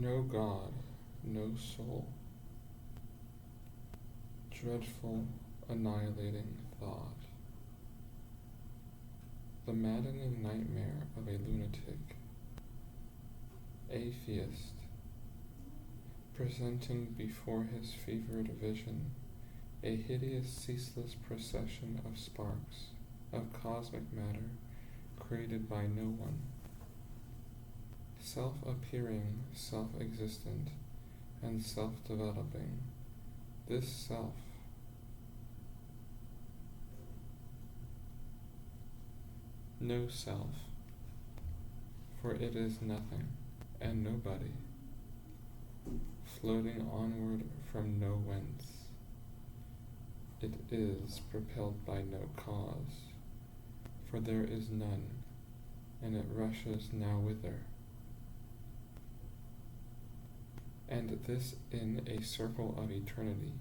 No God, no soul. Dreadful, annihilating thought. The maddening nightmare of a lunatic, atheist, presenting before his fevered vision a hideous ceaseless procession of sparks, of cosmic matter, created by no one, self-appearing, self-existent, and self-developing. This self, no self, for it is nothing and nobody, floating onward from no whence. It is propelled by no cause, for there is none, and it rushes now whither. And this in a circle of eternity,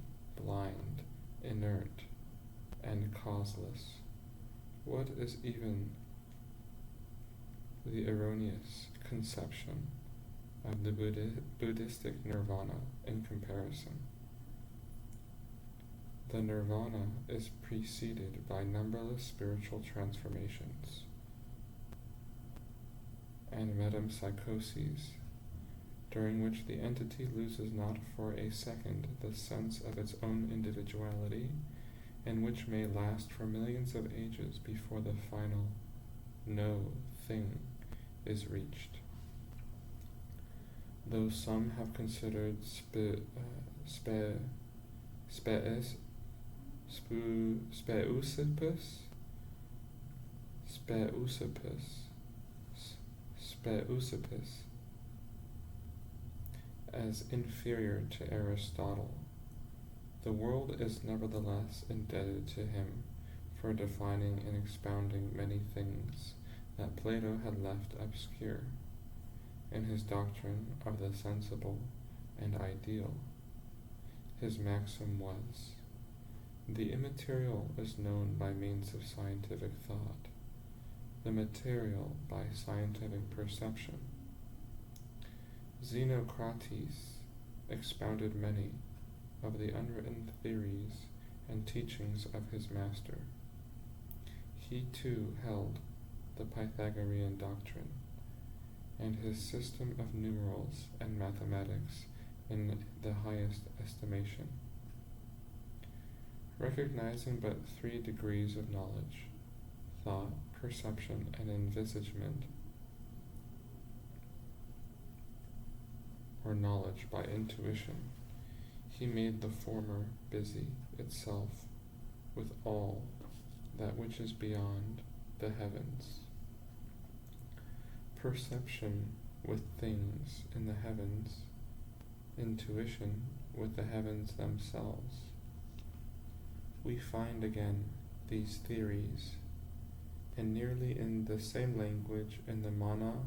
blind, inert, and causeless. What is even the erroneous conception of the Buddhistic nirvana in comparison? The nirvana is preceded by numberless spiritual transformations and metempsychoses, during which the entity loses not for a second the sense of its own individuality, and which may last for millions of ages before the final no thing is reached. Though some have considered Speusippus as inferior to Aristotle, the world is nevertheless indebted to him for defining and expounding many things that Plato had left obscure. In his doctrine of the sensible and ideal, his maxim was, the immaterial is known by means of scientific thought, the material by scientific perception. Xenocrates expounded many of the unwritten theories and teachings of his master. He too held the Pythagorean doctrine, and his system of numerals and mathematics in the highest estimation. Recognizing but 3 degrees of knowledge, thought, perception, and envisagement, or knowledge by intuition, he made the former busy itself with all that which is beyond the heavens. Perception with things in the heavens, intuition with the heavens themselves. We find again these theories, and nearly in the same language in the Manava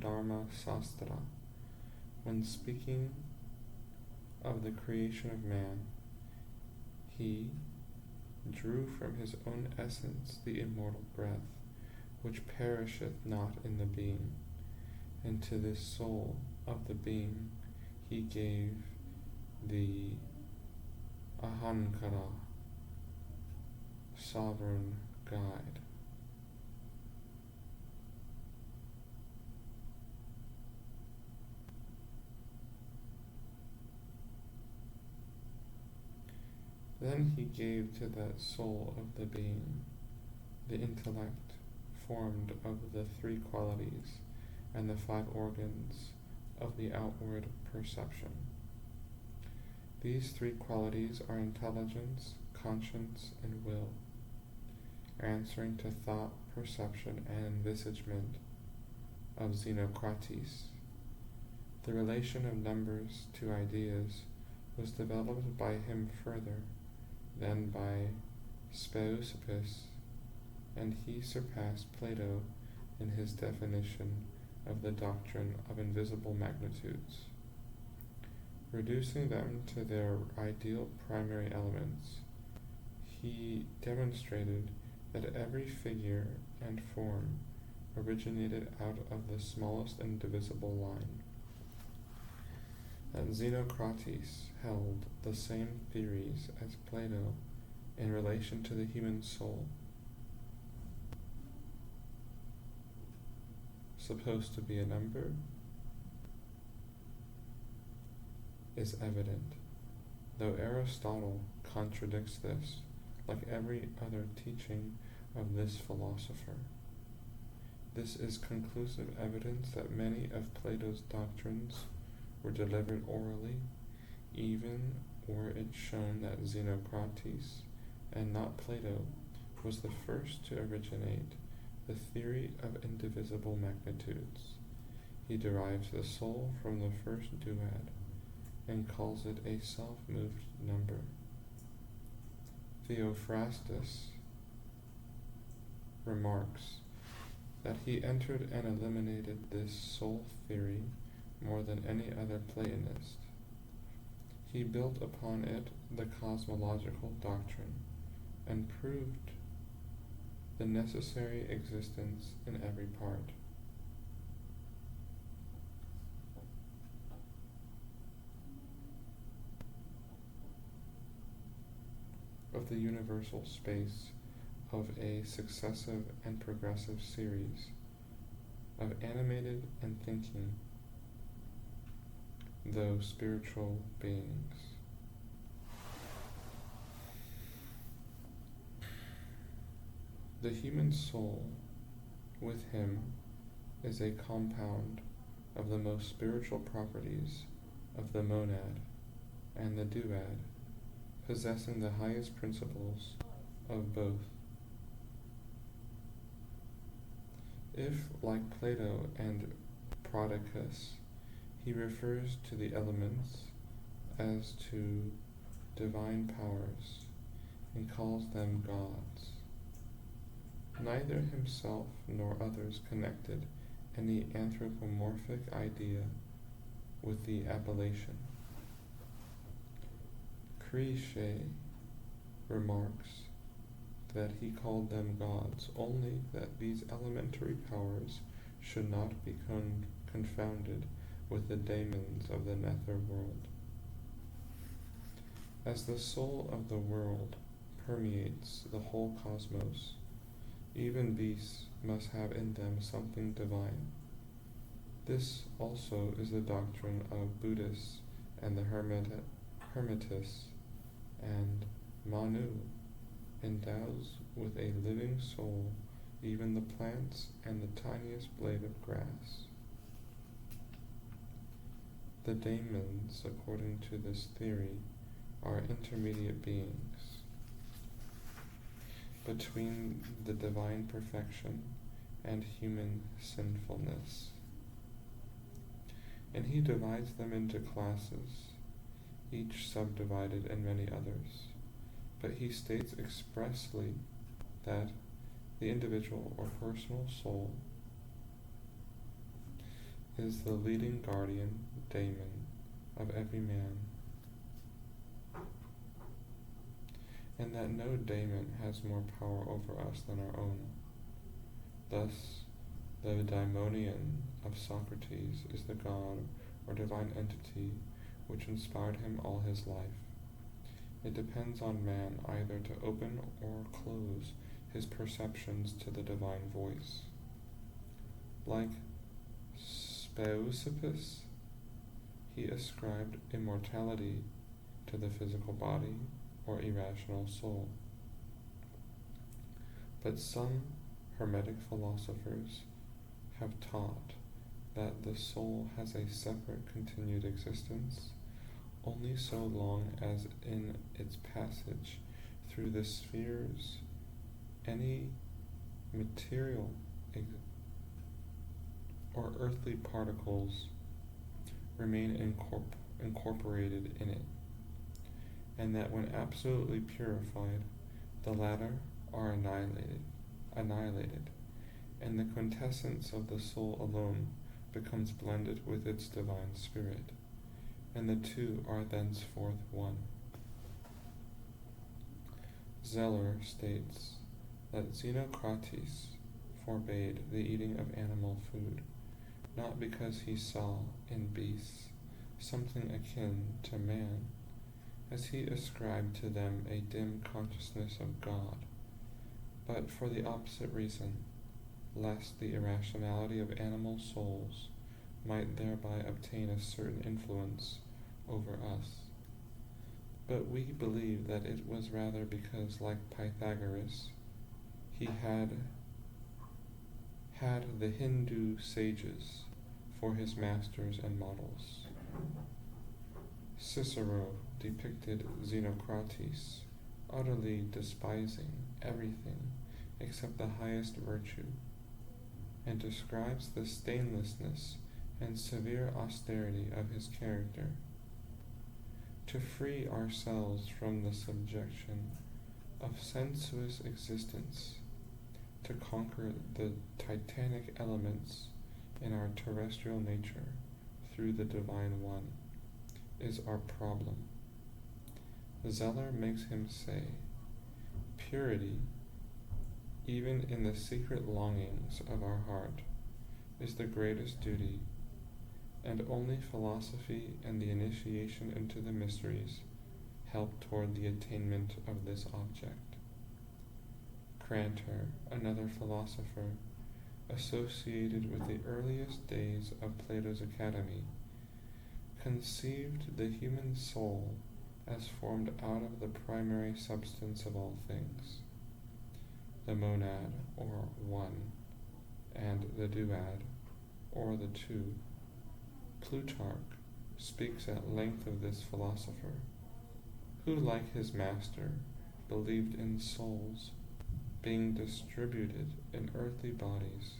Dharma Sastra, when speaking of the creation of man, he drew from his own essence the immortal breath, which perisheth not in the being, and to this soul of the being he gave the Ahankara, sovereign guide. Then he gave to that soul of the being the intellect formed of the 3 qualities and the 5 organs of the outward perception. These 3 qualities are intelligence, conscience, and will, answering to thought, perception, and envisagement of Xenocrates. The relation of numbers to ideas was developed by him further than by Speusippus, and he surpassed Plato in his definition of the doctrine of invisible magnitudes. Reducing them to their ideal primary elements, he demonstrated that every figure and form originated out of the smallest indivisible line, that Xenocrates held the same theories as Plato in relation to the human soul, supposed to be a number, is evident, though Aristotle contradicts this, like every other teaching of this philosopher. This is conclusive evidence that many of Plato's doctrines were delivered orally, even were it shown that Xenocrates, and not Plato, was the first to originate the theory of indivisible magnitudes. He derives the soul from the first duad, and calls it a self-moved number. Theophrastus remarks that he entered and eliminated this soul theory more than any other Platonist. He built upon it the cosmological doctrine, and proved the necessary existence in every part. Of the universal space of a successive and progressive series of animated and thinking, though spiritual beings. The human soul, with him, is a compound of the most spiritual properties of the monad and the duad, possessing the highest principles of both. If, like Plato and Prodicus, he refers to the elements as to divine powers and calls them gods, neither himself nor others connected any anthropomorphic idea with the appellation. Crécy remarks that he called them gods only that these elementary powers should not be confounded with the daemons of the nether world. As the soul of the world permeates the whole cosmos, even beasts must have in them something divine. This also is the doctrine of Buddhists and the Hermetists, and Manu endows with a living soul even the plants and the tiniest blade of grass. The daemons, according to this theory, are intermediate beings between the divine perfection and human sinfulness. And he divides them into classes, each subdivided in many others. But he states expressly that the individual or personal soul is the leading guardian daemon of every man, and that no daemon has more power over us than our own. Thus, the daimonion of Socrates is the god or divine entity which inspired him all his life. It depends on man either to open or close his perceptions to the divine voice. Like Speusippus, he ascribed immortality to the physical body or irrational soul. But some Hermetic philosophers have taught that the soul has a separate continued existence only so long as in its passage through the spheres any material or earthly particles remain incorporated in it, and that when absolutely purified, the latter are annihilated, and the quintessence of the soul alone becomes blended with its divine spirit, and the two are thenceforth one. Zeller states that Xenocrates forbade the eating of animal food, not because he saw in beasts something akin to man, as he ascribed to them a dim consciousness of God, but for the opposite reason, lest the irrationality of animal souls might thereby obtain a certain influence over us. But we believe that it was rather because, like Pythagoras, he had the Hindu sages for his masters and models. Cicero depicted Xenocrates utterly despising everything except the highest virtue, and describes the stainlessness and severe austerity of his character. To free ourselves from the subjection of sensuous existence, to conquer the titanic elements in our terrestrial nature through the Divine One, is our problem. Zeller makes him say, purity, even in the secret longings of our heart, is the greatest duty, and only philosophy and the initiation into the mysteries help toward the attainment of this object. Crantor, another philosopher, associated with the earliest days of Plato's Academy, conceived the human soul as formed out of the primary substance of all things, the monad, or one, and the duad, or the two. Plutarch speaks at length of this philosopher, who, like his master, believed in souls being distributed in earthly bodies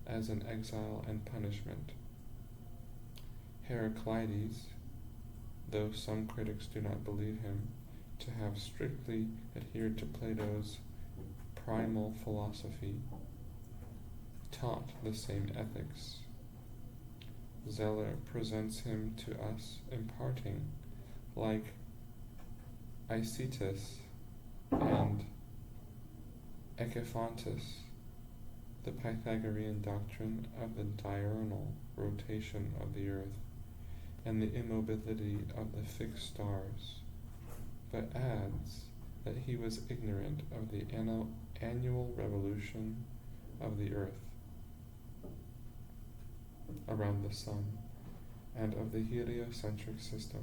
as an exile and punishment. Heraclides, though some critics do not believe him to have strictly adhered to Plato's primal philosophy, taught the same ethics. Zeller presents him to us imparting, like Icetus and Eciphantus, the Pythagorean doctrine of the diurnal rotation of the earth and the immobility of the fixed stars, but adds that he was ignorant of the annual revolution of the earth around the sun, and of the heliocentric system.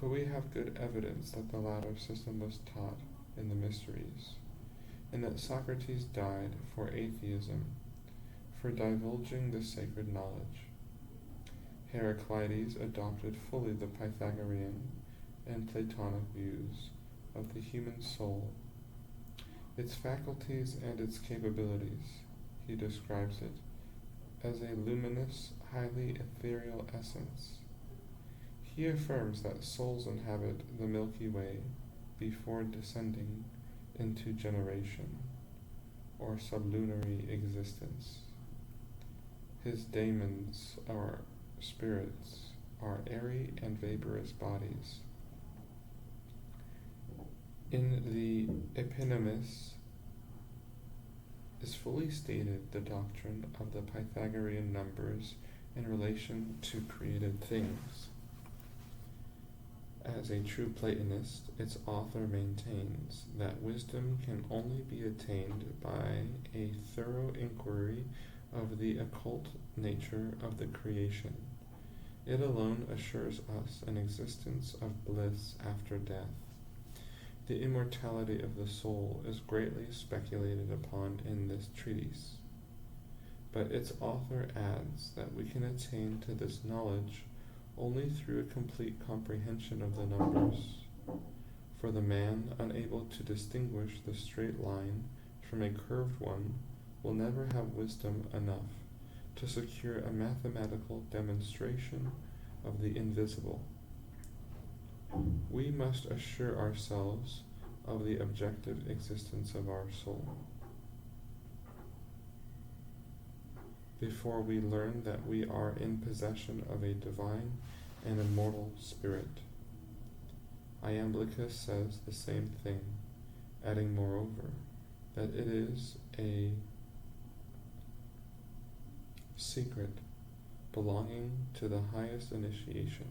But we have good evidence that the latter system was taught in the mysteries, and that Socrates died for atheism, for divulging the sacred knowledge. Heraclides adopted fully the Pythagorean and Platonic views of the human soul, its faculties and its capabilities. He describes it as a luminous, highly ethereal essence. He affirms that souls inhabit the Milky Way before descending into generation, or sublunary existence. His daemons, or spirits, are airy and vaporous bodies. In the Epinomis is fully stated the doctrine of the Pythagorean numbers in relation to created things. As a true Platonist, its author maintains that wisdom can only be attained by a thorough inquiry of the occult nature of the creation. It alone assures us an existence of bliss after death. The immortality of the soul is greatly speculated upon in this treatise, but its author adds that we can attain to this knowledge only through a complete comprehension of the numbers, for the man unable to distinguish the straight line from a curved one will never have wisdom enough to secure a mathematical demonstration of the invisible. We must assure ourselves of the objective existence of our soul before we learn that we are in possession of a divine and immortal spirit. Iamblichus says the same thing, adding moreover that it is a secret belonging to the highest initiation.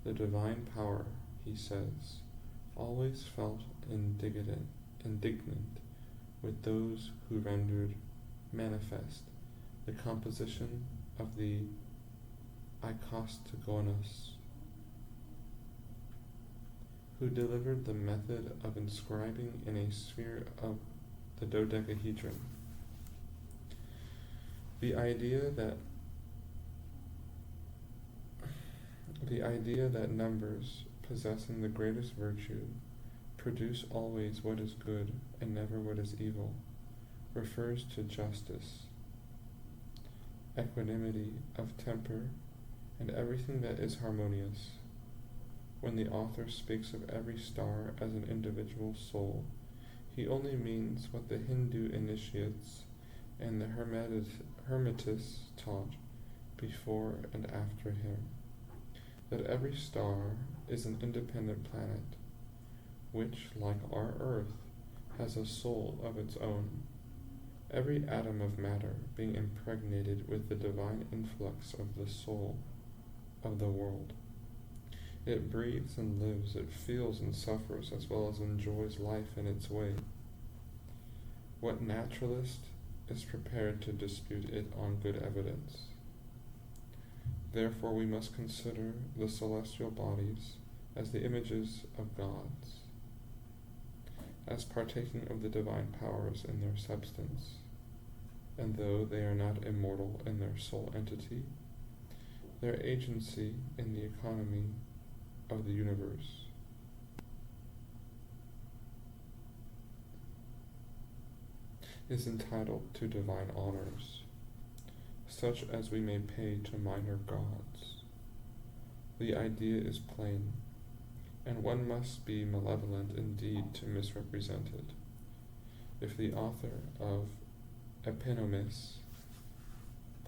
The divine power, he says, always felt indignant with those who rendered manifest the composition of the ikastogonos, who delivered the method of inscribing in a sphere of the dodecahedron. The idea that numbers possessing the greatest virtue produce always what is good and never what is evil refers to justice, equanimity of temper, and everything that is harmonious. When the author speaks of every star as an individual soul, he only means what the Hindu initiates and the Hermetists taught before and after him, that every star is an independent planet, which, like our Earth, has a soul of its own, every atom of matter being impregnated with the divine influx of the soul of the world. It breathes and lives, it feels and suffers, as well as enjoys life in its way. What naturalist is prepared to dispute it on good evidence? Therefore we must consider the celestial bodies as the images of gods, as partaking of the divine powers in their substance, and though they are not immortal in their sole entity, their agency in the economy of the universe is entitled to divine honors, such as we may pay to minor gods. The idea is plain, and one must be malevolent indeed to misrepresent it. If the author of Epinomis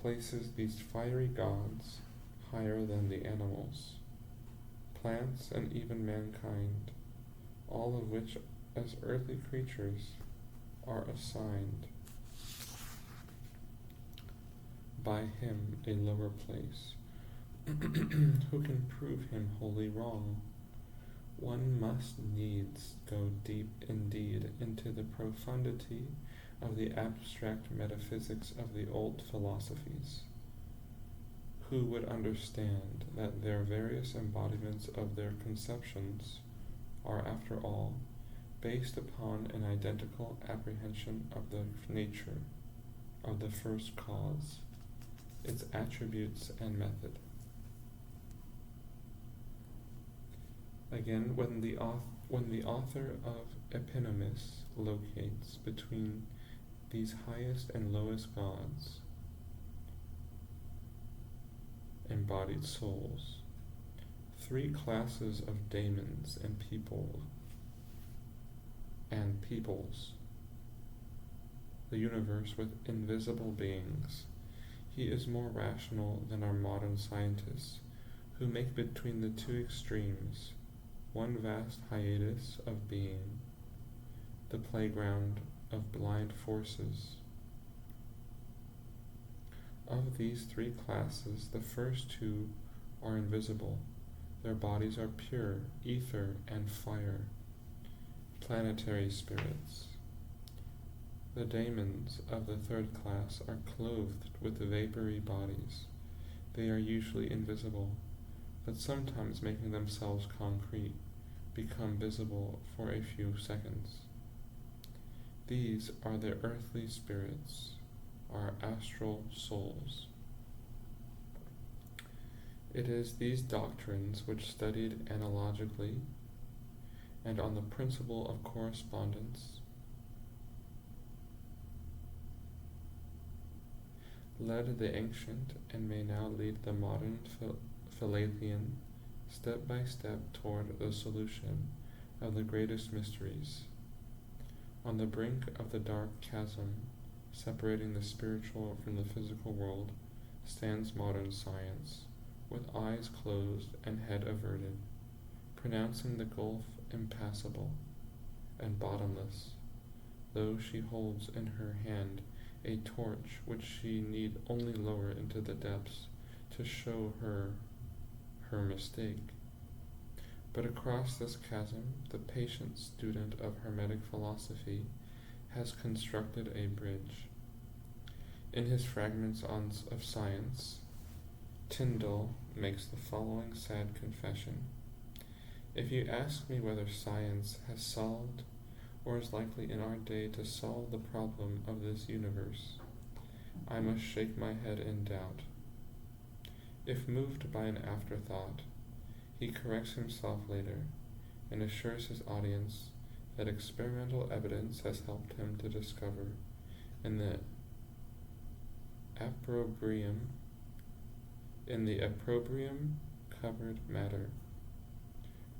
places these fiery gods higher than the animals, plants, and even mankind, all of which as earthly creatures are assigned by him a lower place, who can prove him wholly wrong? One must needs go deep indeed into the profundity of the abstract metaphysics of the old philosophies, who would understand that their various embodiments of their conceptions are, after all, based upon an identical apprehension of the nature of the first cause, its attributes and method. Again, when the author of Epinomis locates between these highest and lowest gods, embodied souls, three classes of daemons and peoples, the universe with invisible beings, he is more rational than our modern scientists, who make between the two extremes one vast hiatus of being, the playground of blind forces. Of these three classes, the first two are invisible. Their bodies are pure, ether and fire, planetary spirits. The daemons of the third class are clothed with vapory bodies. They are usually invisible, but sometimes making themselves concrete, become visible for a few seconds. These are the earthly spirits, our astral souls. It is these doctrines which, studied analogically and on the principle of correspondence, led the ancient and may now lead the modern Philatelian step by step toward the solution of the greatest mysteries. On the brink of the dark chasm separating the spiritual from the physical world stands modern science, with eyes closed and head averted, pronouncing the gulf impassable and bottomless, though she holds in her hand a torch which she need only lower into the depths to show her mistake. But across this chasm, the patient student of Hermetic philosophy has constructed a bridge. In his Fragments of Science, Tyndall makes the following sad confession. If you ask me whether science has solved or is likely in our day to solve the problem of this universe, I must shake my head in doubt. If moved by an afterthought, he corrects himself later and assures his audience that experimental evidence has helped him to discover in the opprobrium covered matter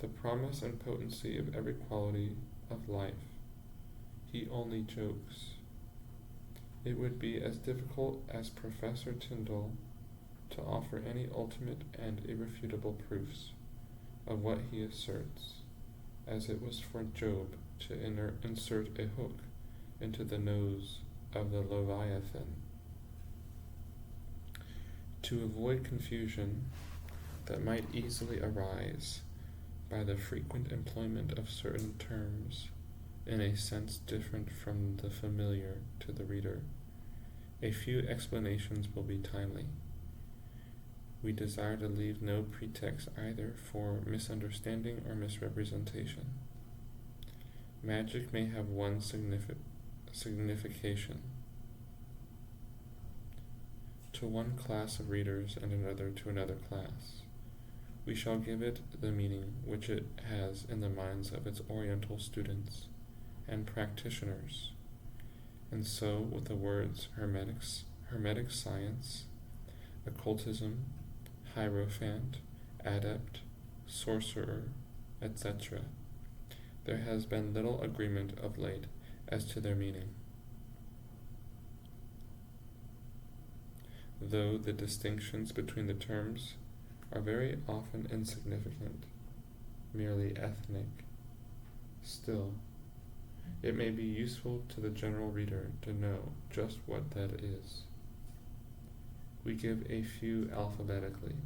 the promise and potency of every quality of life. He only jokes. It would be as difficult as Professor Tyndall to offer any ultimate and irrefutable proofs of what he asserts, as it was for Job to insert a hook into the nose of the Leviathan. To avoid confusion that might easily arise by the frequent employment of certain terms in a sense different from the familiar to the reader, a few explanations will be timely. We desire to leave no pretext either for misunderstanding or misrepresentation. Magic may have one signification to one class of readers and another to another class. We shall give it the meaning which it has in the minds of its Oriental students and practitioners. And so with the words hermetic science, occultism, hierophant, adept, sorcerer, etc., there has been little agreement of late as to their meaning, though the distinctions between the terms are very often insignificant, merely ethnic. Still, it may be useful to the general reader to know just what that is. We give a few alphabetically.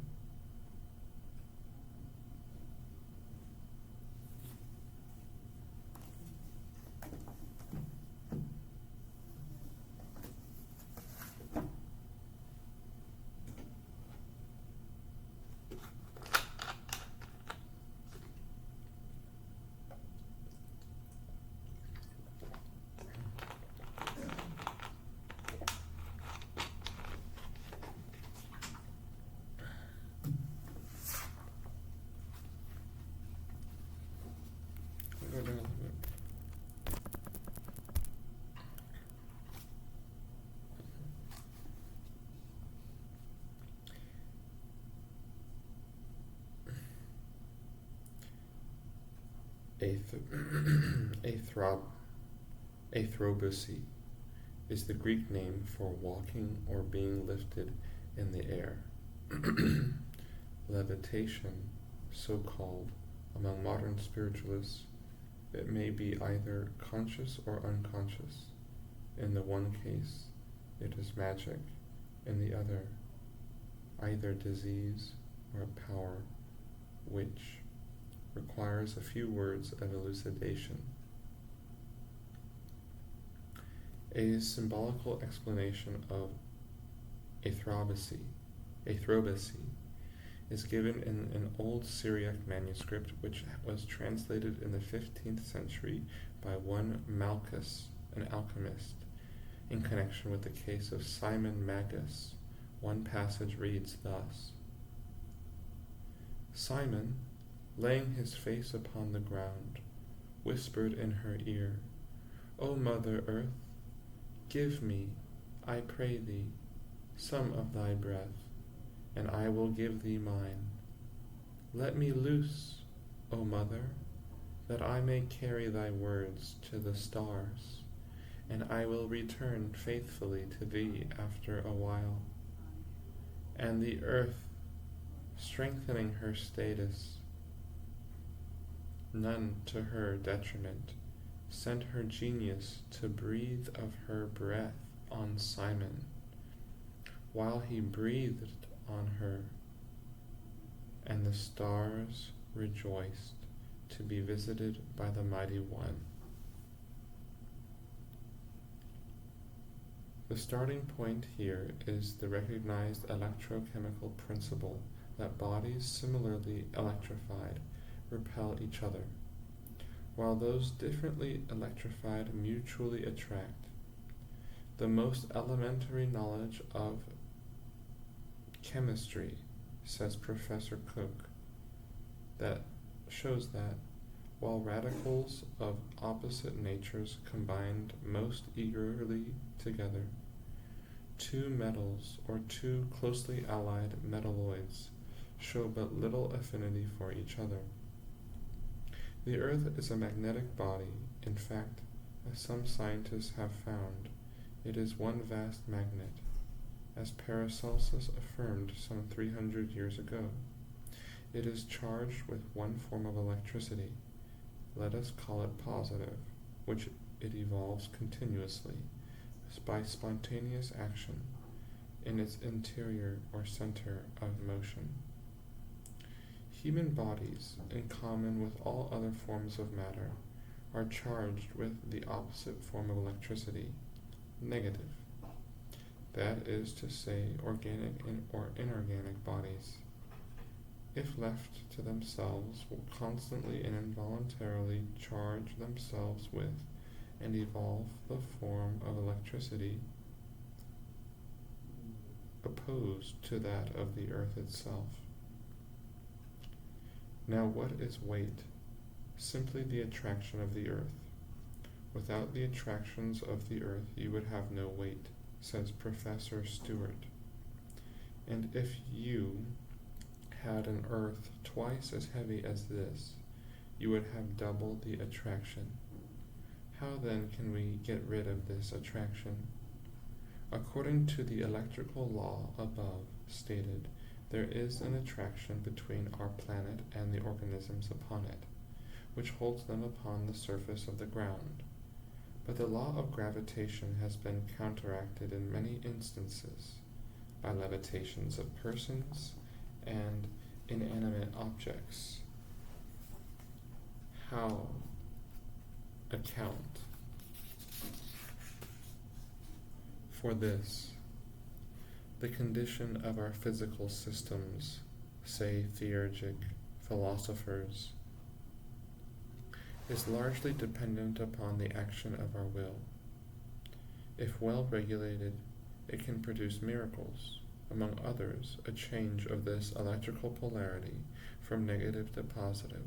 Athrobosy is the Greek name for walking or being lifted in the air. Levitation, so called among modern spiritualists, it may be either conscious or unconscious. In the one case, it is magic. In the other, either disease or a power which requires a few words of elucidation. A symbolical explanation of athrobosy is given in an old Syriac manuscript which was translated in the 15th century by one Malchus, an alchemist, in connection with the case of Simon Magus. One passage reads thus: Simon, laying his face upon the ground, whispered in her ear, O Mother Earth, give me, I pray thee, some of thy breath, and I will give thee mine. Let me loose, O Mother, that I may carry thy words to the stars, and I will return faithfully to thee after a while. And the earth, strengthening her status, none to her detriment, sent her genius to breathe of her breath on Simon, while he breathed on her, and the stars rejoiced to be visited by the Mighty One. The starting point here is the recognized electrochemical principle that bodies similarly electrified repel each other, while those differently electrified mutually attract. The most elementary knowledge of chemistry, says Professor Cook, that shows that while radicals of opposite natures combined most eagerly together, two metals or two closely allied metalloids show but little affinity for each other. The Earth is a magnetic body. In fact, as some scientists have found, it is one vast magnet, as Paracelsus affirmed some 300 years ago. It is charged with one form of electricity, let us call it positive, which it evolves continuously by spontaneous action in its interior or center of motion. Human bodies, in common with all other forms of matter, are charged with the opposite form of electricity, negative. That is to say, organic or inorganic bodies, if left to themselves, will constantly and involuntarily charge themselves with and evolve the form of electricity opposed to that of the Earth itself. Now, what is weight? Simply the attraction of the Earth. Without the attractions of the Earth, you would have no weight, says Professor Stewart. And if you had an Earth twice as heavy as this, you would have double the attraction. How then can we get rid of this attraction? According to the electrical law above stated, there is an attraction between our planet and the organisms upon it, which holds them upon the surface of the ground. But the law of gravitation has been counteracted in many instances by levitations of persons and inanimate objects. How account for this? The condition of our physical systems, say theurgic philosophers, is largely dependent upon the action of our will. If well regulated, it can produce miracles, among others, a change of this electrical polarity from negative to positive.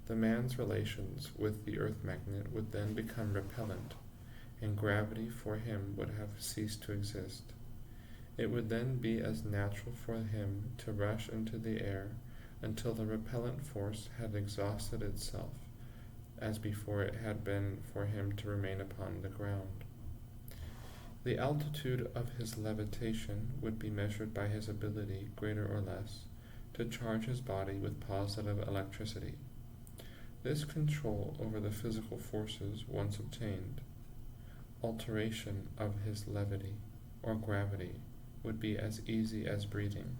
The man's relations with the earth magnet would then become repellent, and gravity for him would have ceased to exist. It would then be as natural for him to rush into the air until the repellent force had exhausted itself, as before it had been for him to remain upon the ground. The altitude of his levitation would be measured by his ability, greater or less, to charge his body with positive electricity. This control over the physical forces once obtained, alteration of his levity, or gravity, would be as easy as breathing.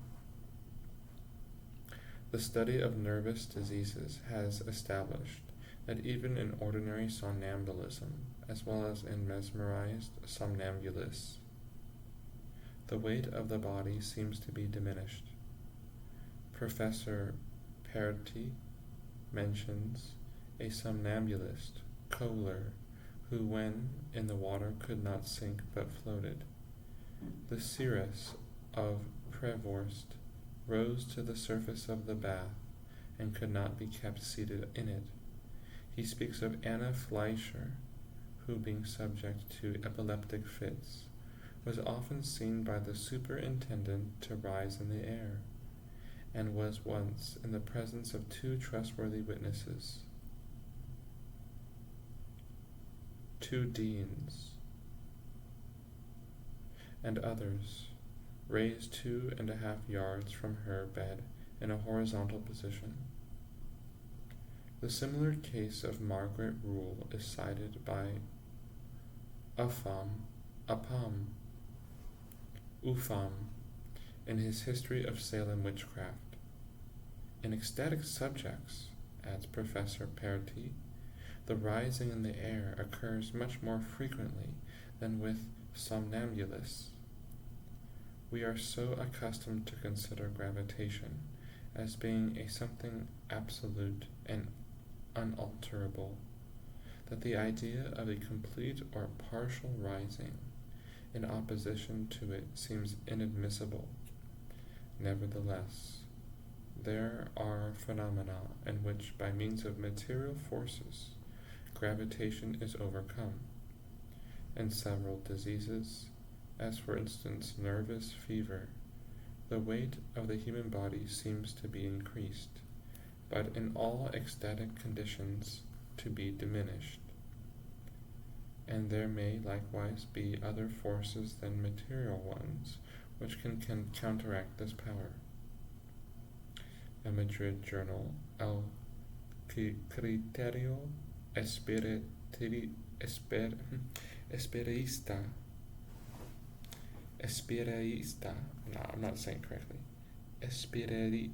The study of nervous diseases has established that even in ordinary somnambulism, as well as in mesmerized somnambulists, the weight of the body seems to be diminished. Professor Perti mentions a somnambulist, Kohler, who when in the water could not sink but floated. The cirrus of Prevorst rose to the surface of the bath and could not be kept seated in it. He speaks of Anna Fleischer, who, being subject to epileptic fits, was often seen by the superintendent to rise in the air, and was once in the presence of two trustworthy witnesses, two deans, and others, raised 2.5 yards from her bed in a horizontal position. The similar case of Margaret Rule is cited by Upham Upham, Upham, in his History of Salem Witchcraft. In ecstatic subjects, adds Professor Perrety, the rising in the air occurs much more frequently than with somnambulists. We are so accustomed to consider gravitation as being a something absolute and unalterable, that the idea of a complete or partial rising in opposition to it seems inadmissible. Nevertheless, there are phenomena in which, by means of material forces, gravitation is overcome. In several diseases, as for instance nervous fever, the weight of the human body seems to be increased, but in all ecstatic conditions to be diminished. And there may likewise be other forces than material ones which can counteract this power. A Madrid journal, El Criterio Espirituista, no, I'm not saying correctly, Espiritista,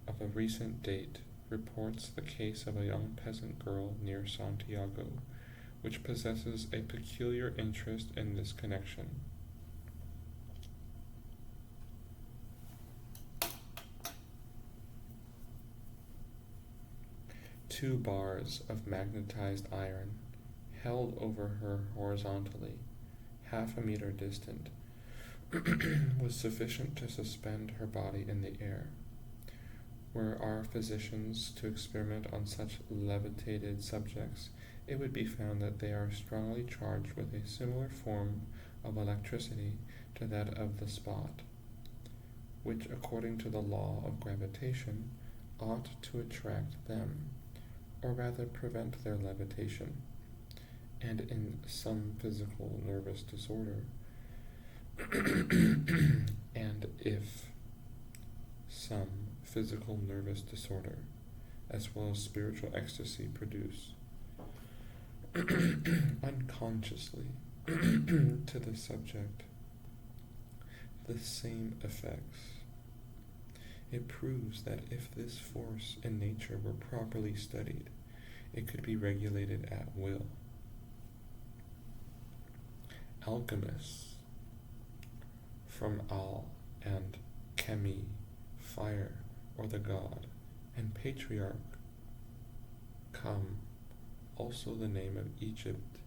of a recent date, reports the case of a young peasant girl near Santiago, which possesses a peculiar interest in this connection. Two bars of magnetized iron, held over her horizontally, half a meter distant, was sufficient to suspend her body in the air. Were our physicians to experiment on such levitated subjects, it would be found that they are strongly charged with a similar form of electricity to that of the spot, which, according to the law of gravitation, ought to attract them, or rather prevent their levitation, and in some physical nervous disorder, and if some physical nervous disorder, as well as spiritual ecstasy, produce unconsciously to the subject the same effects, it proves that if this force in nature were properly studied, it could be regulated at will. Alchemists, from al and chemi, fire or the god, and patriarch, come, also the name of Egypt,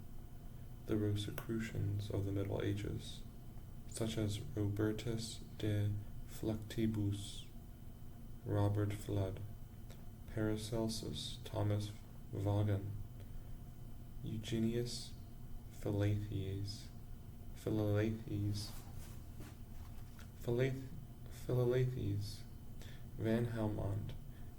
the Rosicrucians of the Middle Ages, such as Robertus de Fluctibus, Robert Flood, Paracelsus, Thomas Vaughan, Eugenius Philalethes, Van Helmont,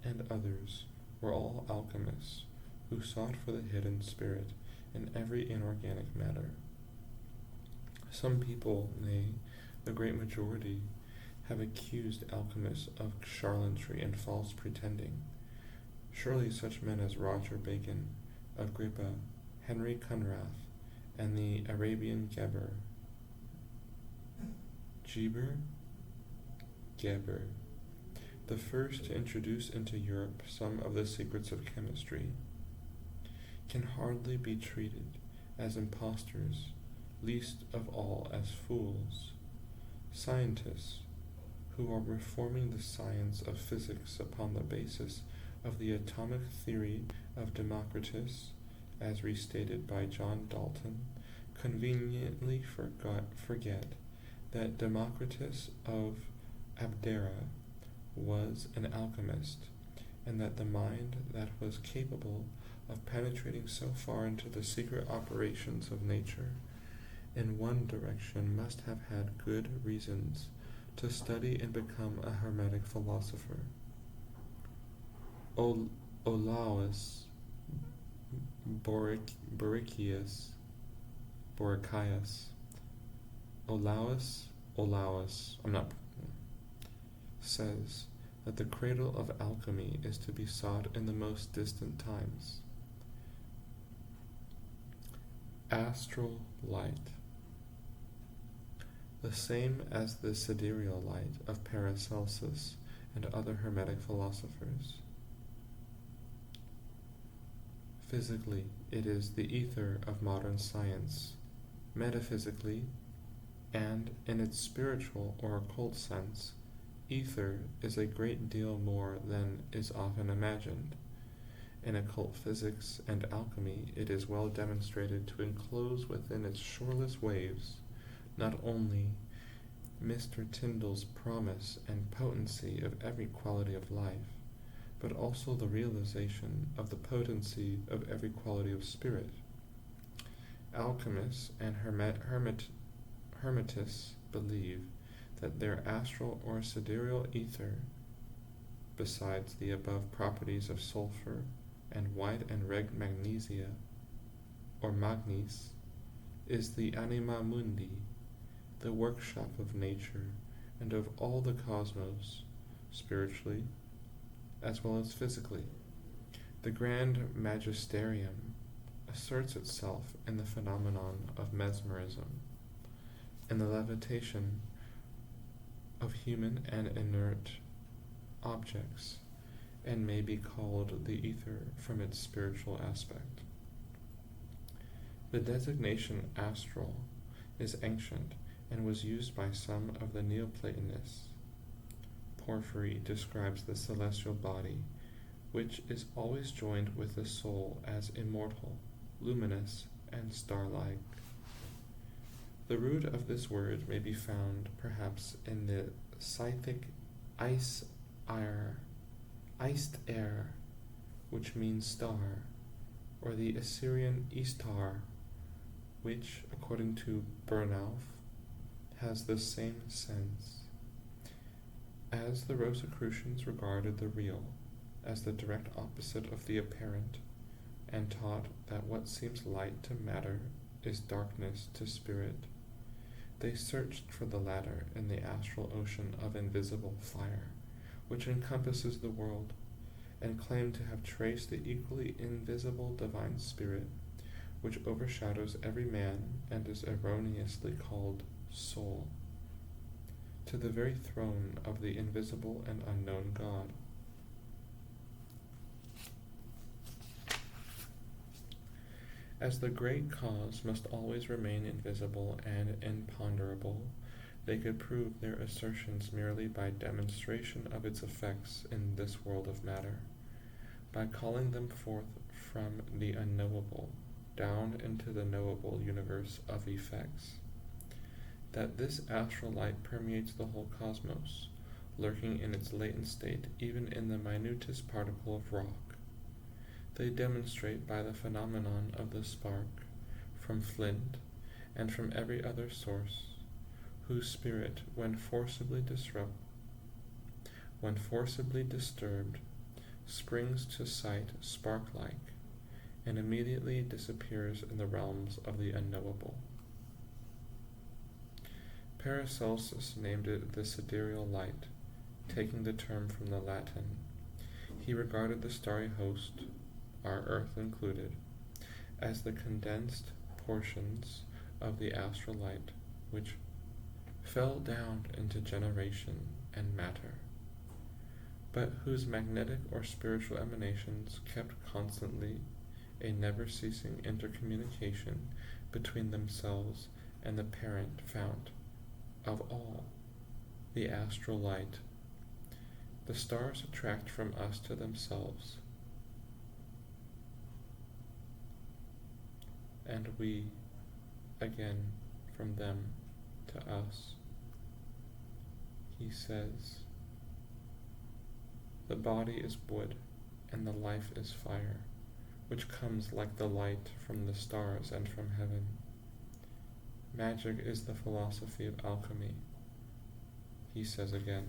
and others were all alchemists who sought for the hidden spirit in every inorganic matter. Some people, nay, the great majority, have accused alchemists of charlatanry and false pretending. Surely such men as Roger Bacon, Agrippa, Henry Conrath, and the Arabian Geber, the first to introduce into Europe some of the secrets of chemistry, can hardly be treated as impostors, least of all as fools. Scientists, who are reforming the science of physics upon the basis of the atomic theory of Democritus, as restated by John Dalton, conveniently forget that Democritus of Abdera was an alchemist, and that the mind that was capable of penetrating so far into the secret operations of nature in one direction must have had good reasons to study and become a hermetic philosopher. Olaus Borrichius, says that the cradle of alchemy is to be sought in the most distant times. Astral light. The same as the sidereal light of Paracelsus and other Hermetic philosophers. Physically, it is the ether of modern science. Metaphysically, and in its spiritual or occult sense, ether is a great deal more than is often imagined. In occult physics and alchemy, it is well demonstrated to enclose within its shoreless waves not only Mr. Tyndall's promise and potency of every quality of life, but also the realization of the potency of every quality of spirit. Alchemists and Hermetists believe that their astral or sidereal ether, besides the above properties of sulfur and white and red magnesia, or magnes, is the anima mundi, the workshop of nature and of all the cosmos, spiritually as well as physically. The grand magisterium asserts itself in the phenomenon of mesmerism, in the levitation of human and inert objects, and may be called the ether from its spiritual aspect. The designation astral is ancient and was used by some of the Neoplatonists. Porphyry describes the celestial body, which is always joined with the soul as immortal, luminous, and star-like. The root of this word may be found perhaps in the Scythic iced air, which means star, or the Assyrian Istar, which, according to Bernalf, has the same sense. As the Rosicrucians regarded the real as the direct opposite of the apparent, and taught that what seems light to matter is darkness to spirit, they searched for the latter in the astral ocean of invisible fire, which encompasses the world, and claimed to have traced the equally invisible divine spirit, which overshadows every man and is erroneously called soul, to the very throne of the invisible and unknown God. As the great cause must always remain invisible and imponderable, they could prove their assertions merely by demonstration of its effects in this world of matter, by calling them forth from the unknowable down into the knowable universe of effects. That this astral light permeates the whole cosmos, lurking in its latent state even in the minutest particle of rock, they demonstrate by the phenomenon of the spark from flint and from every other source, whose spirit, when forcibly disturbed, springs to sight spark-like, and immediately disappears in the realms of the unknowable. Paracelsus named it the sidereal light, taking the term from the Latin. He regarded the starry host, our earth included, as the condensed portions of the astral light, which fell down into generation and matter, but whose magnetic or spiritual emanations kept constantly a never-ceasing intercommunication between themselves and the parent fount of all, the astral light. The stars attract from us to themselves, and we, again, from them to us. He says, the body is wood, and the life is fire, which comes like the light from the stars and from heaven. Magic is the philosophy of alchemy, he says again.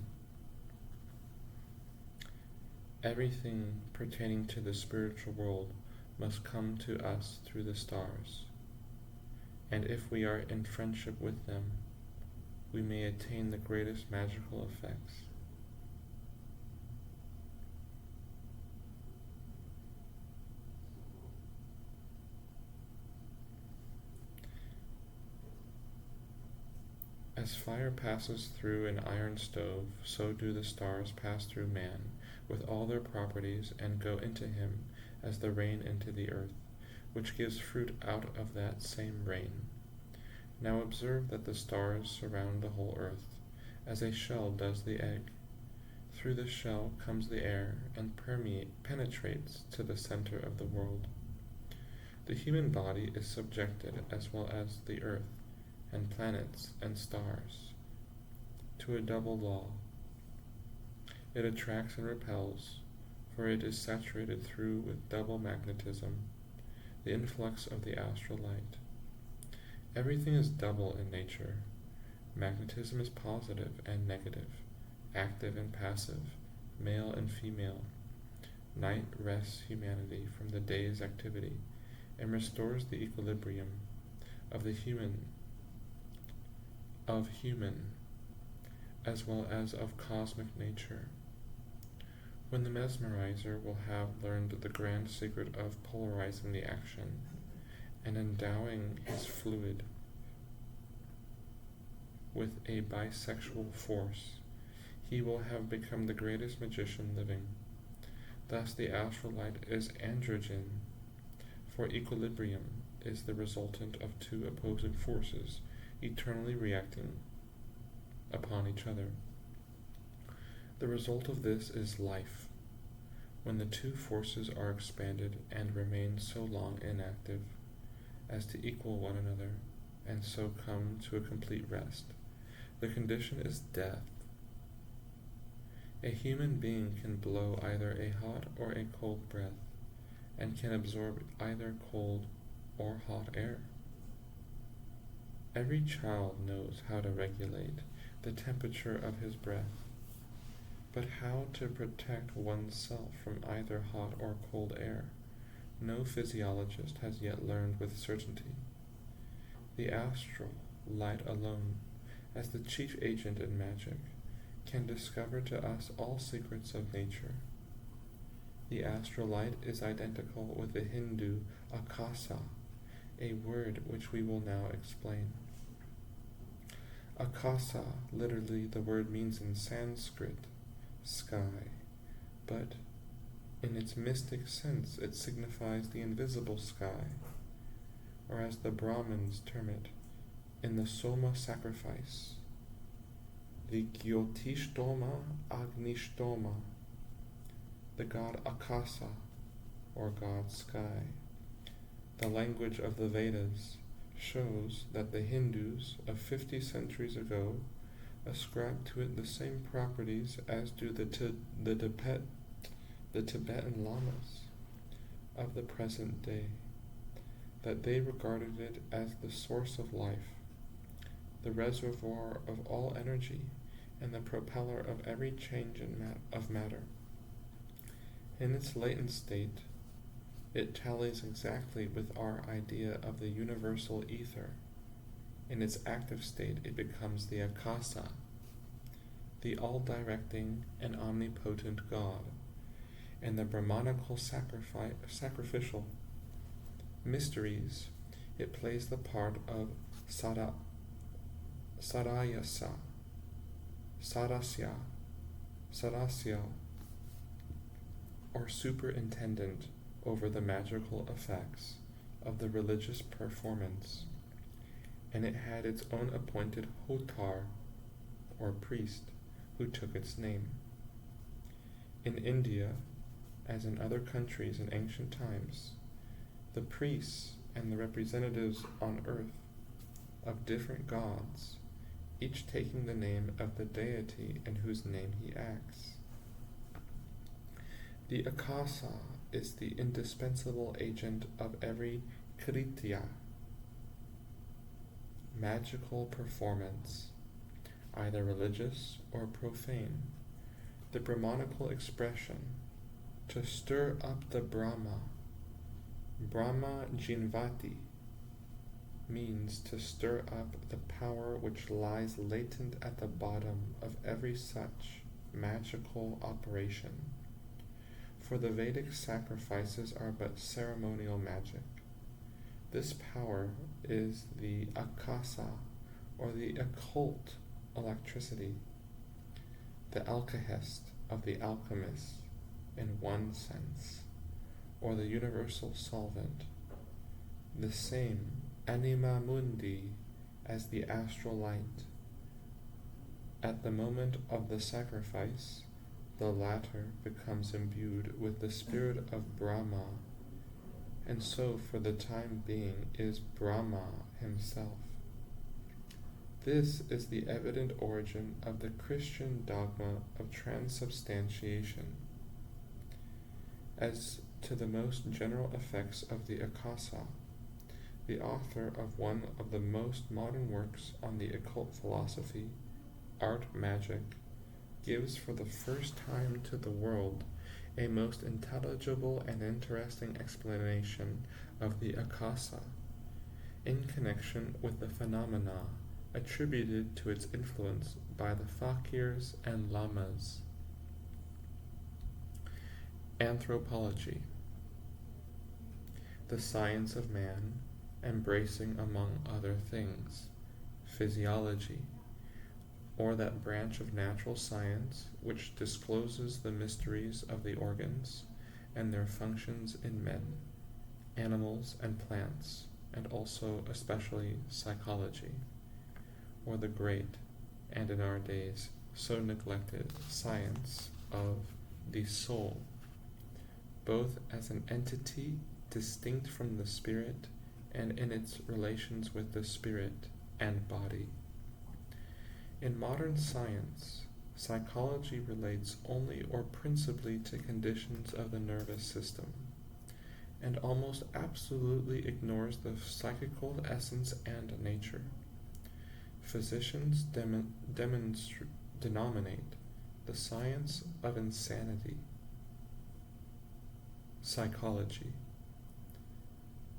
Everything pertaining to the spiritual world must come to us through the stars, and if we are in friendship with them, we may attain the greatest magical effects. As fire passes through an iron stove, so do the stars pass through man, with all their properties, and go into him, as the rain into the earth, which gives fruit out of that same rain. Now observe that the stars surround the whole earth, as a shell does the egg. Through the shell comes the air, and penetrates to the center of the world. The human body is subjected, as well as the earth, and planets and stars, to a double law. It attracts and repels, for it is saturated through with double magnetism, the influx of the astral light. Everything is double in nature. Magnetism is positive and negative, active and passive, male and female. Night rests humanity from the day's activity, and restores the equilibrium of the human, as well as of cosmic nature. When the mesmerizer will have learned the grand secret of polarizing the action, and endowing his fluid with a bisexual force, he will have become the greatest magician living. Thus the astral light is androgen, for equilibrium is the resultant of two opposing forces eternally reacting upon each other. The result of this is life, when the two forces are expanded and remain so long inactive as to equal one another, and so come to a complete rest. The condition is death. A human being can blow either a hot or a cold breath, and can absorb either cold or hot air. Every child knows how to regulate the temperature of his breath, but how to protect oneself from either hot or cold air, no physiologist has yet learned with certainty. The astral light alone, as the chief agent in magic, can discover to us all secrets of nature. The astral light is identical with the Hindu akasa, a word which we will now explain. Akasa, literally the word means in Sanskrit, sky, but in its mystic sense it signifies the invisible sky, or as the Brahmins term it, in the Soma sacrifice, the Jyotishtoma Agnishtoma, the god Akasa, or god sky. The language of the Vedas shows that the Hindus of 50 centuries ago ascribed to it the same properties as do the Tibetan lamas of the present day, that they regarded it as the source of life, the reservoir of all energy, and the propeller of every change of matter. In its latent state, it tallies exactly with our idea of the universal ether. In its active state, it becomes the Akasa, the all-directing and omnipotent God, and the Brahmanical sacrificial mysteries. It plays the part of Sadasya, or superintendent over the magical effects of the religious performance, and it had its own appointed hotar, or priest, who took its name. In India, as in other countries in ancient times, the priests and the representatives on earth of different gods, each taking the name of the deity in whose name he acts. The Akasa is the indispensable agent of every kritya, magical performance, either religious or profane. The Brahmanical expression, to stir up the Brahma Jinvati, means to stir up the power which lies latent at the bottom of every such magical operation. For the Vedic sacrifices are but ceremonial magic. This power is the Akasa, or the occult electricity, the alkahest of the alchemist in one sense, or the universal solvent, the same anima mundi as the astral light. At the moment of the sacrifice, the latter becomes imbued with the spirit of Brahma, and so for the time being is Brahma himself. This is the evident origin of the Christian dogma of transubstantiation. As to the most general effects of the Akasa, the author of one of the most modern works on the occult philosophy, Art Magic, gives for the first time to the world a most intelligible and interesting explanation of the Akasa, in connection with the phenomena attributed to its influence by the fakirs and lamas. Anthropology, the science of man, embracing among other things physiology, or that branch of natural science which discloses the mysteries of the organs and their functions in men, animals, and plants, and also especially psychology, or the great, and in our days so neglected, science of the soul, both as an entity distinct from the spirit and in its relations with the spirit and body. In modern science, psychology relates only or principally to conditions of the nervous system, and almost absolutely ignores the psychical essence and nature. Physicians denominate the science of insanity psychology,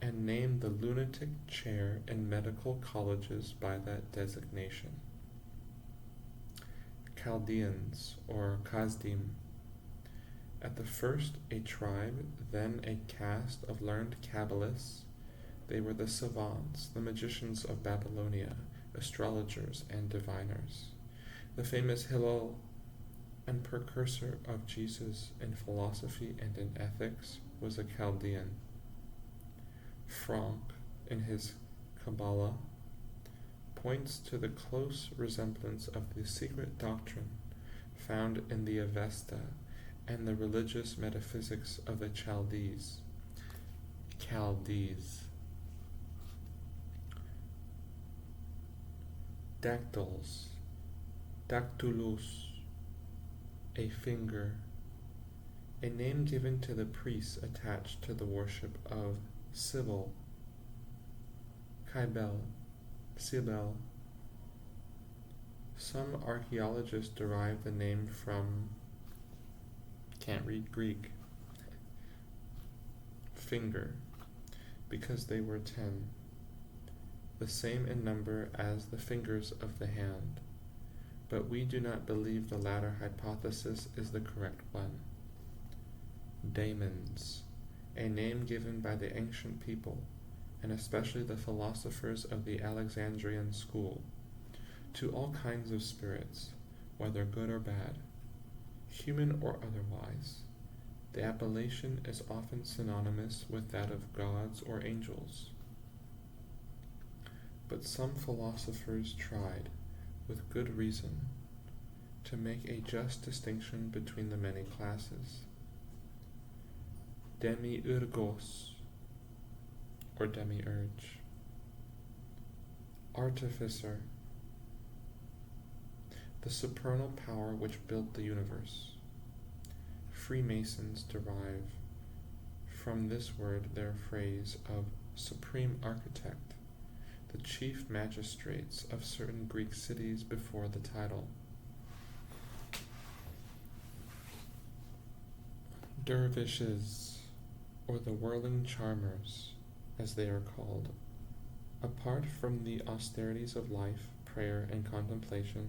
and name the lunatic chair in medical colleges by that designation. Chaldeans, or Kazdim, at the first a tribe, then a caste of learned Kabbalists, they were the savants, the magicians of Babylonia, astrologers and diviners. The famous Hillel, and precursor of Jesus in philosophy and in ethics, was a Chaldean. Franck, in his Kabbalah, points to the close resemblance of the secret doctrine found in the Avesta and the religious metaphysics of the Chaldees. Dactyls, dactylus, a finger, a name given to the priests attached to the worship of Cybele, Cybele. Some archaeologists derive the name from, can't read Greek, finger, because they were 10, the same in number as the fingers of the hand, but we do not believe the latter hypothesis is the correct one. Daemons, a name given by the ancient people, and especially the philosophers of the Alexandrian school, to all kinds of spirits, whether good or bad, human or otherwise. The appellation is often synonymous with that of gods or angels. But some philosophers tried, with good reason, to make a just distinction between the many classes. Demiurgos, or demiurge. Artificer, the supernal power which built the universe. Freemasons derive from this word their phrase of supreme architect, the chief magistrates of certain Greek cities before the title. Dervishes, or the whirling charmers, as they are called. Apart from the austerities of life, prayer, and contemplation,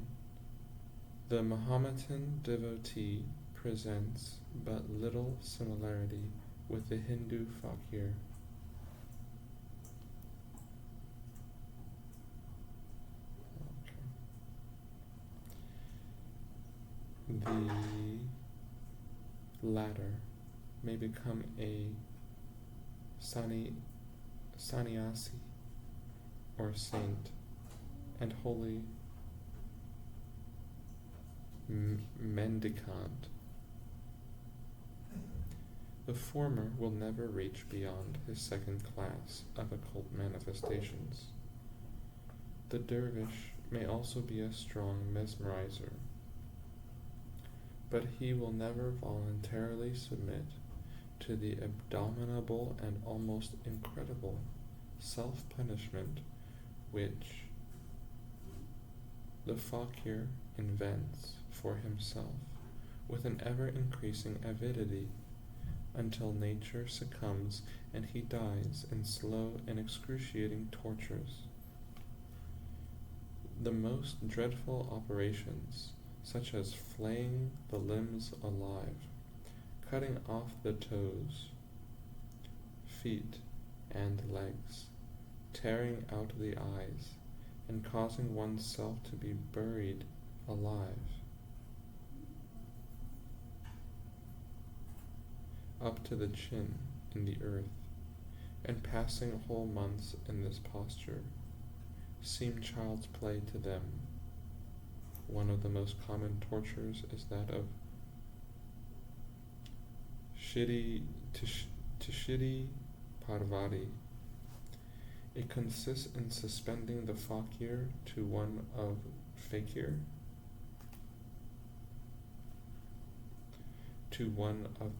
the Mahometan devotee presents but little similarity with the Hindu fakir. the latter may become a sannyasi or saint and holy mendicant. The former will never reach beyond his second class of occult manifestations. The dervish may also be a strong mesmerizer, but he will never voluntarily submit to the abominable and almost incredible self-punishment which the fakir invents for himself with an ever-increasing avidity until nature succumbs and he dies in slow and excruciating tortures. The most dreadful operations, such as flaying the limbs alive, cutting off the toes, feet, and legs, tearing out the eyes, and causing oneself to be buried alive, up to the chin in the earth, and passing whole months in this posture, seem child's play to them. One of the most common tortures is that of Tishidi Parvati. It consists in suspending the fakir to one of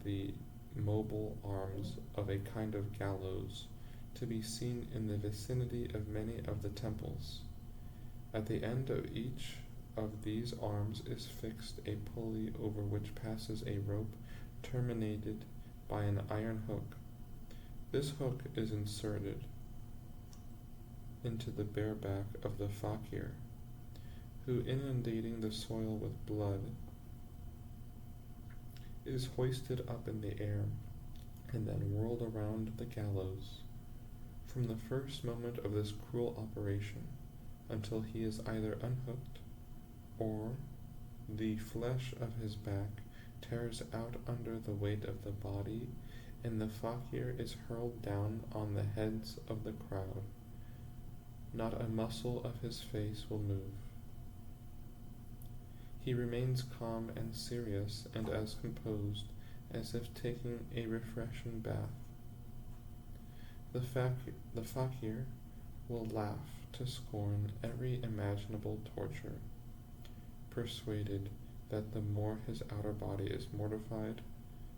the mobile arms of a kind of gallows to be seen in the vicinity of many of the temples. At the end of each of these arms is fixed a pulley over which passes a rope terminated by an iron hook. This hook is inserted into the bare back of the fakir, who, inundating the soil with blood, is hoisted up in the air and then whirled around the gallows. From the first moment of this cruel operation until he is either unhooked or the flesh of his back tears out under the weight of the body and the fakir is hurled down on the heads of the crowd. Not a muscle of his face will move. He remains calm and serious and as composed as if taking a refreshing bath. The fakir will laugh to scorn every imaginable torture, persuaded that the more his outer body is mortified,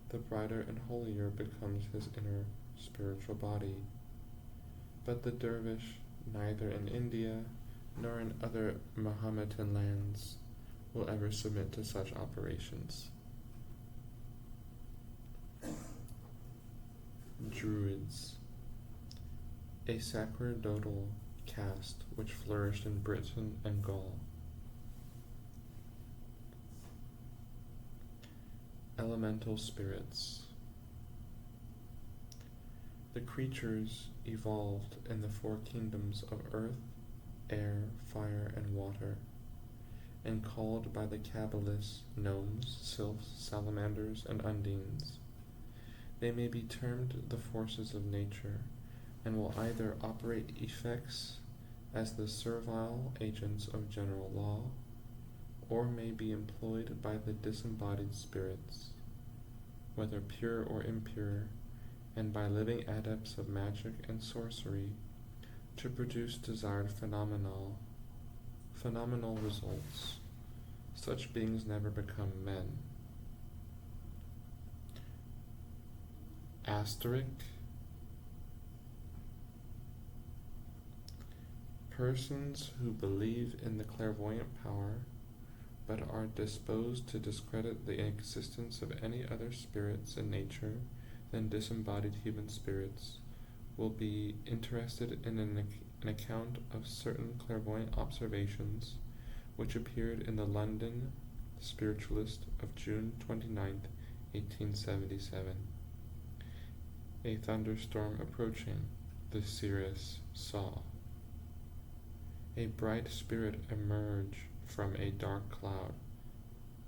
the brighter and holier becomes his inner spiritual body. But the dervish, neither in India nor in other Mahometan lands, will ever submit to such operations. Druids, a sacerdotal caste which flourished in Britain and Gaul. Elemental spirits. The creatures evolved in the four kingdoms of earth, air, fire, and water, and called by the Kabbalists gnomes, sylphs, salamanders, and undines. They may be termed the forces of nature, and will either operate effects as the servile agents of general law, or may be employed by the disembodied spirits, whether pure or impure, and by living adepts of magic and sorcery, to produce desired phenomenal results. Such beings never become men. Asterisk. Persons who believe in the clairvoyant power, but are disposed to discredit the existence of any other spirits in nature than disembodied human spirits, will be interested in an account of certain clairvoyant observations which appeared in the London Spiritualist of June 29th, 1877. A thunderstorm approaching, the seeress saw a bright spirit emerge from a dark cloud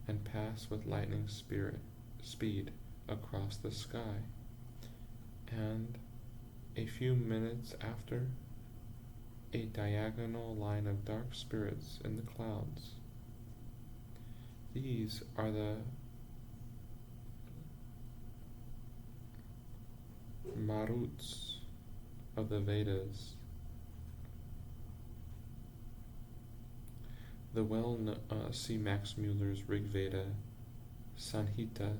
and pass with lightning speed across the sky. And a few minutes after, a diagonal line of dark spirits in the clouds. These are the Maruts of the Vedas. See Max Muller's Rig Veda Sanhita.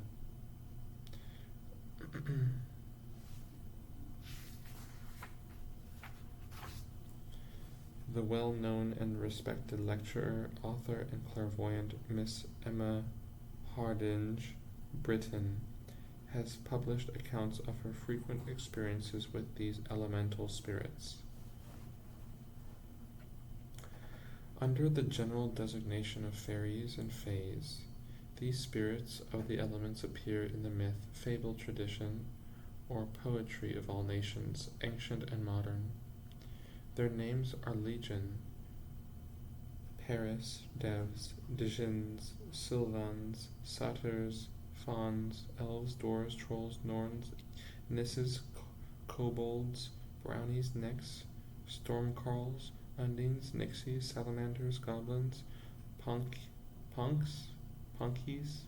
The well-known and respected lecturer, author, and clairvoyant Miss Emma Hardinge Britton has published accounts of her frequent experiences with these elemental spirits. Under the general designation of fairies and fays, these spirits of the elements appear in the myth, fable tradition, or poetry of all nations, ancient and modern. Their names are legion: Paris, Devs, Djinns, Sylvans, Satyrs, Fauns, Elves, Dwarves, Trolls, Norns, Nisses, Kobolds, Brownies, Necks, Stormcarls, Undines, Nixies, Salamanders, Goblins, Punks, Punkies,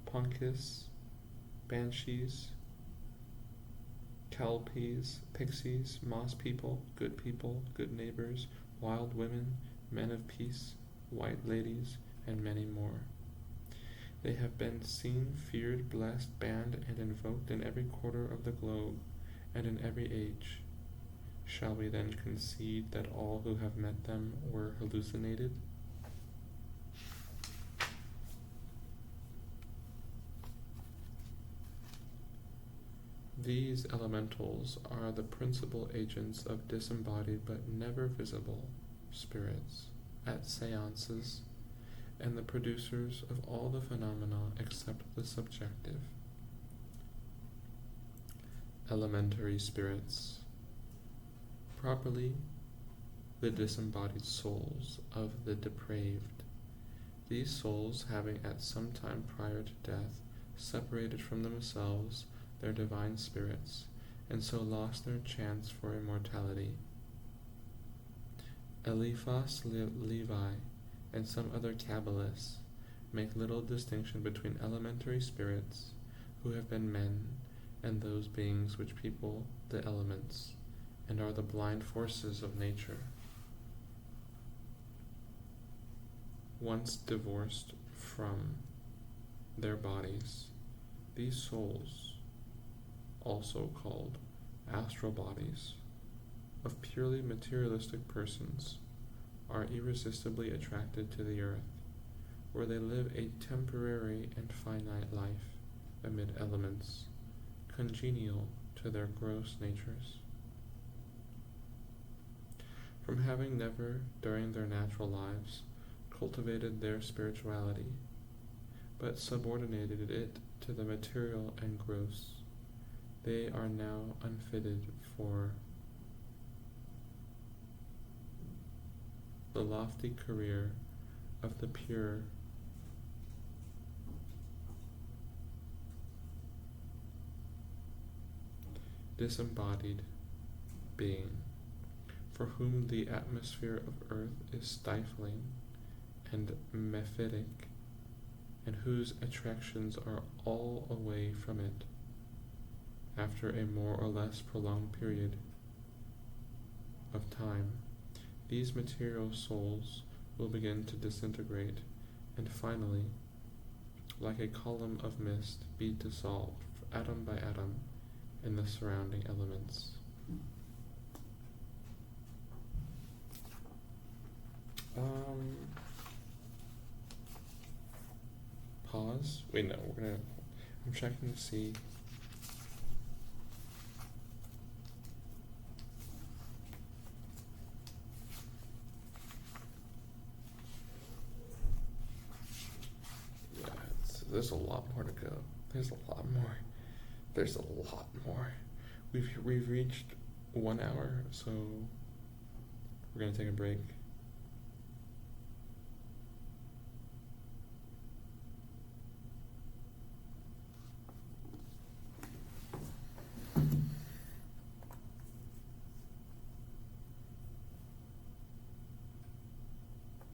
Punkis, Banshees, Kelpies, Pixies, Moss people, good neighbors, wild women, men of peace, white ladies, and many more. They have been seen, feared, blessed, banned, and invoked in every quarter of the globe, and in every age. Shall we then concede that all who have met them were hallucinated? These elementals are the principal agents of disembodied but never visible spirits at seances, and the producers of all the phenomena except the subjective. Elementary spirits, properly the disembodied souls of the depraved. These souls, having at some time prior to death separated from themselves their divine spirits, and so lost their chance for immortality. Eliphas Levi and some other Kabbalists make little distinction between elementary spirits who have been men and those beings which people the elements and are the blind forces of nature. Once divorced from their bodies, these souls, also called astral bodies, of purely materialistic persons, are irresistibly attracted to the earth, where they live a temporary and finite life amid elements congenial to their gross natures. From having never, during their natural lives, cultivated their spirituality, but subordinated it to the material and gross, they are now unfitted for the lofty career of the pure disembodied being, for whom the atmosphere of earth is stifling and mephitic, and whose attractions are all away from it after a more or less prolonged period of time. These material souls will begin to disintegrate, and finally, like a column of mist, be dissolved atom by atom in the surrounding elements. Pause. Wait, no, I'm checking to see. Yeah, there's a lot more to go. There's a lot more. We've reached 1 hour, so we're gonna take a break.